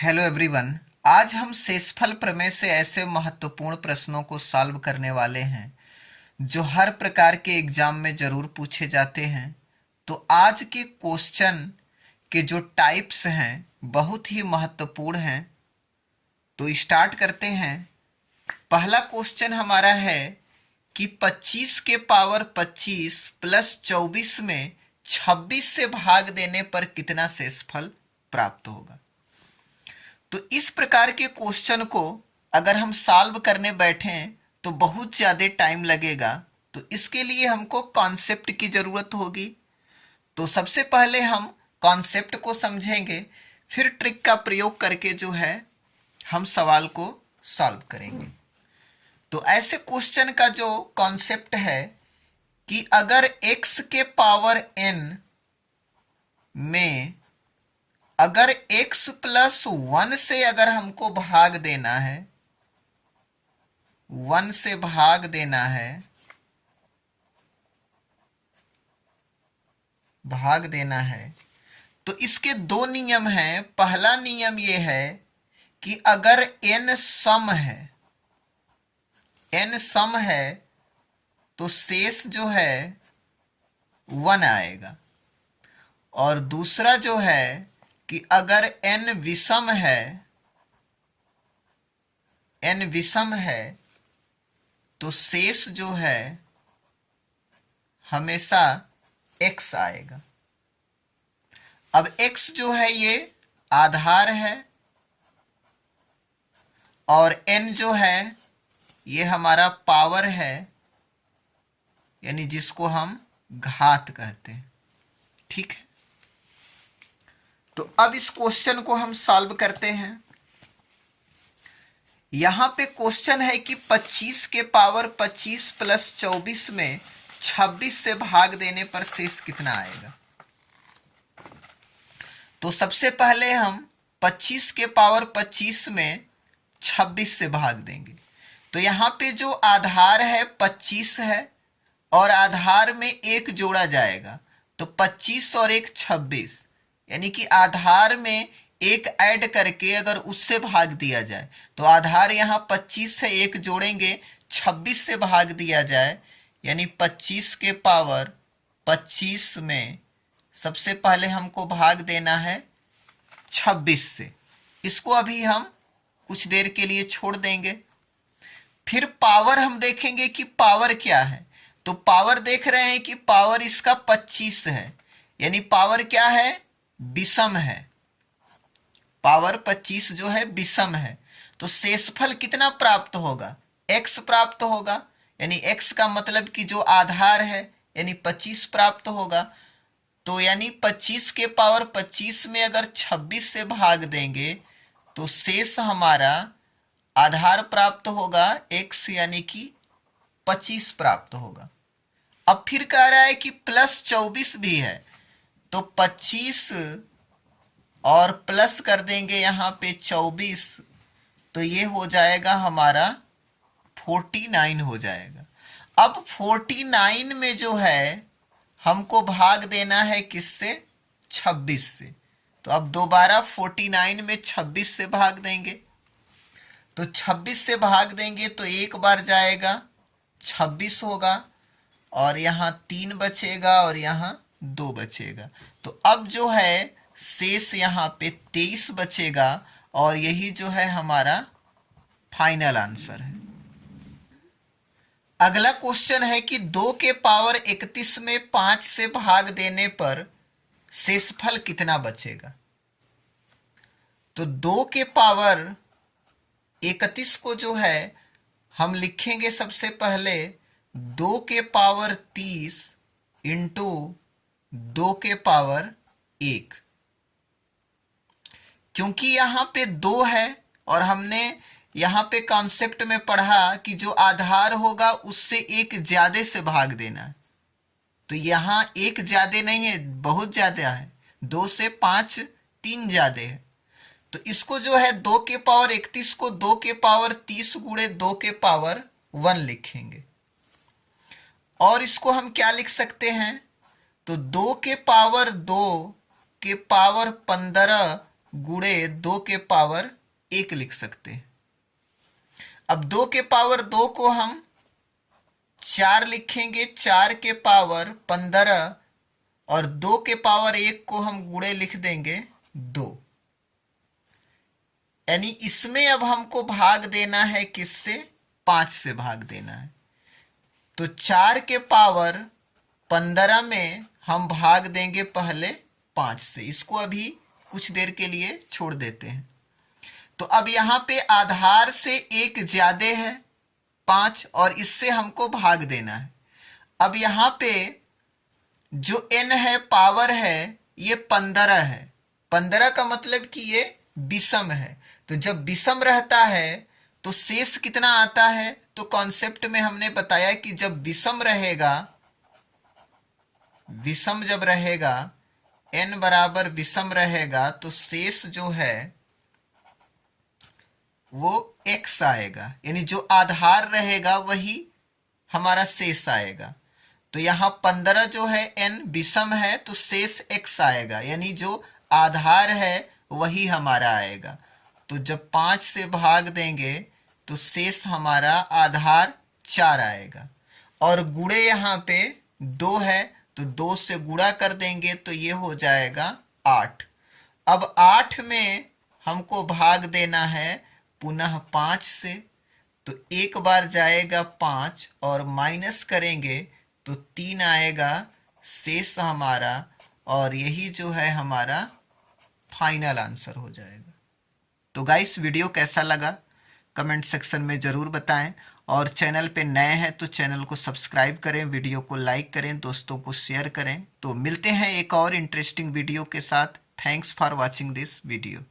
Hello everyone. आज हम शेषफल प्रमेय से ऐसे महत्वपूर्ण प्रश्नों को सॉल्व करने वाले हैं जो हर प्रकार के एग्जाम में ज़रूर पूछे जाते हैं। तो आज के क्वेश्चन के जो टाइप्स हैं बहुत ही महत्वपूर्ण हैं। तो स्टार्ट करते हैं। पहला क्वेश्चन हमारा है कि 25 के पावर 25 प्लस 24 में 26 से भाग देने पर कितना शेषफल प्राप्त होगा। तो इस प्रकार के क्वेश्चन को अगर हम सॉल्व करने बैठें तो बहुत ज़्यादा टाइम लगेगा। तो इसके लिए हमको कॉन्सेप्ट की ज़रूरत होगी। तो सबसे पहले हम कॉन्सेप्ट को समझेंगे, फिर ट्रिक का प्रयोग करके जो है हम सवाल को सॉल्व करेंगे। तो ऐसे क्वेश्चन का जो कॉन्सेप्ट है कि अगर x के पावर n में अगर x प्लस 1 से अगर हमको भाग देना है, 1 से भाग देना है, तो इसके दो नियम हैं। पहला नियम ये है कि अगर n सम है तो शेष जो है 1 आएगा, और दूसरा जो है कि अगर n विषम है तो शेष जो है हमेशा x आएगा। अब x जो है ये आधार है और n जो है ये हमारा पावर है, यानी जिसको हम घात कहते हैं। ठीक है, तो अब इस क्वेश्चन को हम सॉल्व करते हैं। यहां पे क्वेश्चन है कि 25 के पावर 25 प्लस 24 में 26 से भाग देने पर शेष कितना आएगा। तो सबसे पहले हम 25 के पावर 25 में 26 से भाग देंगे। तो यहां पे जो आधार है 25 है और आधार में 1 जोड़ा जाएगा, तो 25 और 1 26, यानी कि आधार में 1 ऐड करके अगर उससे भाग दिया जाए तो आधार यहाँ 25 से 1 जोड़ेंगे, 26 से भाग दिया जाए, यानी 25 के पावर 25 में सबसे पहले हमको भाग देना है 26 से। इसको अभी हम कुछ देर के लिए छोड़ देंगे। फिर पावर हम देखेंगे कि पावर क्या है। तो पावर देख रहे हैं कि पावर इसका 25 है, यानी पावर क्या है, विषम है। पावर 25 जो है विषम है, तो शेषफल कितना प्राप्त होगा, x प्राप्त होगा, यानी x का मतलब कि जो आधार है यानी 25 प्राप्त होगा। तो यानी 25 के पावर 25 में अगर 26 से भाग देंगे तो शेष हमारा आधार प्राप्त होगा x, यानी कि 25 प्राप्त होगा। अब फिर कह रहा है कि प्लस 24 भी है, तो 25 और प्लस कर देंगे यहाँ पे 24, तो ये हो जाएगा हमारा 49 हो जाएगा। अब 49 में जो है हमको भाग देना है किससे, 26 से। तो अब दोबारा 49 में 26 से भाग देंगे, तो 26 से भाग देंगे तो एक बार जाएगा 26 होगा, और यहाँ 3 बचेगा और यहाँ 2 बचेगा। तो अब जो है शेष यहाँ पे 23 बचेगा, और यही जो है हमारा फाइनल आंसर है। अगला क्वेश्चन है कि 2 के पावर 31 में 5 से भाग देने पर शेषफल कितना बचेगा। तो 2 के पावर 31 को जो है हम लिखेंगे सबसे पहले 2 के पावर 30 इंटू 2 के पावर 1, क्योंकि यहाँ पे 2 है और हमने यहाँ पे कॉन्सेप्ट में पढ़ा कि जो आधार होगा उससे 1 ज्यादा से भाग देना है। तो यहाँ 1 ज्यादा नहीं है, बहुत ज्यादा है, 2 से 5 3 ज्यादा है। तो इसको जो है 2 के पावर 31 को 2 के पावर 30 गुणे 2 के पावर 1 लिखेंगे, और इसको हम क्या लिख सकते हैं, तो 2 के पावर 2 के पावर 15 गुणे 2 के पावर 1 लिख सकते हैं। अब 2 के पावर 2 को हम 4 लिखेंगे, 4 के पावर 15 और 2 के पावर 1 को हम गुणे लिख देंगे 2। यानी इसमें अब हमको भाग देना है किससे? 5 से भाग देना है। तो 4 के पावर 15 में हम भाग देंगे पहले 5 से। इसको अभी कुछ देर के लिए छोड़ देते हैं। तो अब यहाँ पे आधार से 1 ज्यादा है 5 और इससे हमको भाग देना है। अब यहाँ पे जो n है, पावर है, ये 15 है। 15 का मतलब कि ये विषम है। तो जब विषम रहता है तो शेष कितना आता है? तो कॉन्सेप्ट में हमने बताया कि जब विषम रहेगा, विषम जब रहेगा, n बराबर विषम रहेगा, तो शेष जो है वो x आएगा। यानी जो आधार रहेगा वही हमारा शेष आएगा। तो यहाँ 15 जो है n विषम है तो शेष x आएगा, यानी जो आधार है वही हमारा आएगा। तो जब 5 से भाग देंगे तो शेष हमारा आधार 4 आएगा। और गुणे यहाँ पे 2 है तो 2 से गुणा कर देंगे तो ये हो जाएगा 8। अब 8 में हमको भाग देना है पुनः 5 से। तो एक बार जाएगा 5 और माइनस करेंगे तो 3 आएगा शेष हमारा, और यही जो है हमारा फाइनल आंसर हो जाएगा। तो गाइस, वीडियो कैसा लगा कमेंट सेक्शन में ज़रूर बताएं, और चैनल पे नए हैं तो चैनल को सब्सक्राइब करें, वीडियो को लाइक करें, दोस्तों को शेयर करें। तो मिलते हैं एक और इंटरेस्टिंग वीडियो के साथ। Thanks for watching this video.